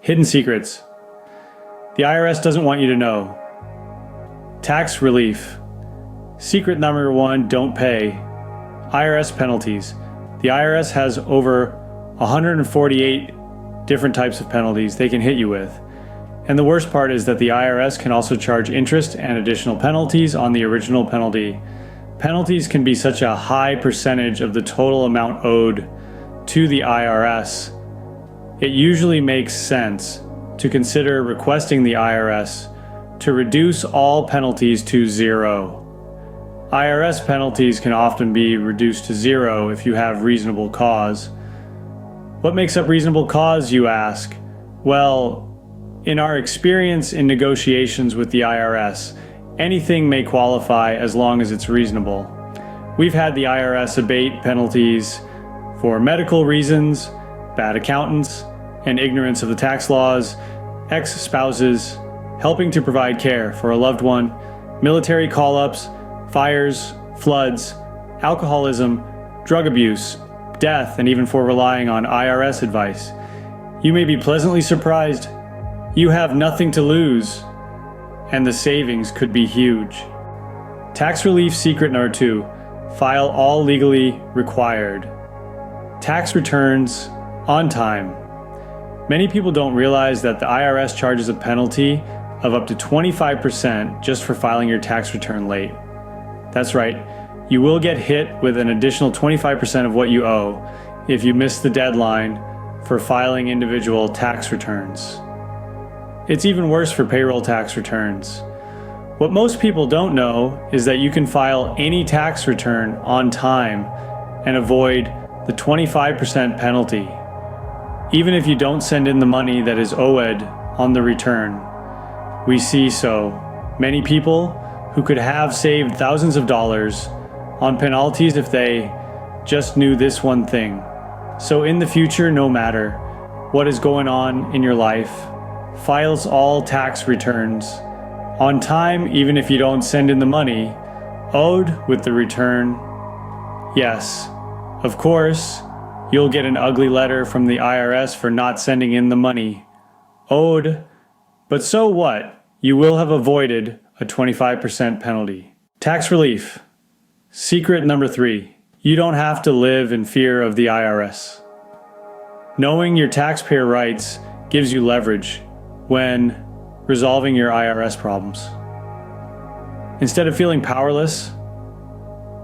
Hidden secrets. The IRS doesn't want you to know. Tax relief. Secret number 1, don't pay. IRS penalties. The IRS has over 148 different types of penalties they can hit you with. And the worst part is that the IRS can also charge interest and additional penalties on the original penalty. Penalties can be such a high percentage of the total amount owed to the IRS. It usually makes sense to consider requesting the IRS to reduce all penalties to 0. IRS penalties can often be reduced to 0 if you have reasonable cause. What makes up reasonable cause, you ask? Well, in our experience in negotiations with the IRS, anything may qualify as long as it's reasonable. We've had the IRS abate penalties for medical reasons, bad accountants, and ignorance of the tax laws, ex-spouses, helping to provide care for a loved one, military call-ups, fires, floods, alcoholism, drug abuse, death, and even for relying on IRS advice. You may be pleasantly surprised. You have nothing to lose, and the savings could be huge. Tax relief secret number 2, file all legally required. Tax returns on time. Many people don't realize that the IRS charges a penalty of up to 25% just for filing your tax return late. That's right, you will get hit with an additional 25% of what you owe if you miss the deadline for filing individual tax returns. It's even worse for payroll tax returns. What most people don't know is that you can file any tax return on time and avoid the 25% penalty, even if you don't send in the money that is owed on the return. We see so many people who could have saved thousands of dollars on penalties if they just knew this one thing. So in the future, no matter what is going on in your life, files all tax returns on time, even if you don't send in the money owed with the return. Yes, of course, you'll get an ugly letter from the IRS for not sending in the money owed, but so what? You will have avoided a 25% penalty. Tax relief. Secret number 3. You don't have to live in fear of the IRS. Knowing your taxpayer rights gives you leverage when resolving your IRS problems. Instead of feeling powerless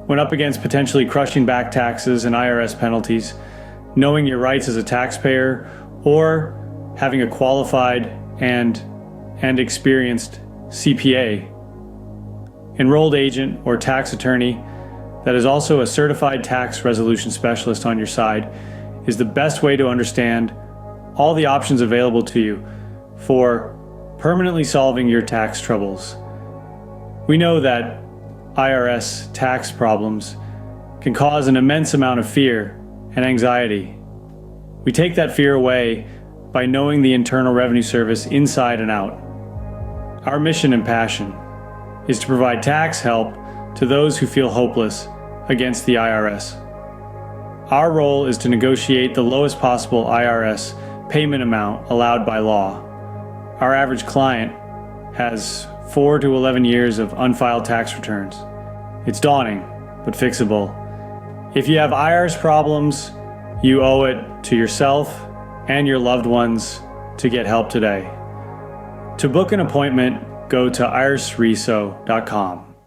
when up against potentially crushing back taxes and IRS penalties, knowing your rights as a taxpayer or having a qualified and experienced CPA, enrolled agent, or tax attorney that is also a certified tax resolution specialist on your side is the best way to understand all the options available to you for permanently solving your tax troubles. We know that IRS tax problems can cause an immense amount of fear and anxiety. We take that fear away by knowing the Internal Revenue Service inside and out. Our mission and passion is to provide tax help to those who feel hopeless against the IRS. Our role is to negotiate the lowest possible IRS payment amount allowed by law. Our average client has 4 to 11 years of unfiled tax returns. It's daunting, but fixable. If you have IRS problems, you owe it to yourself and your loved ones to get help today. To book an appointment, go to irsreso.com.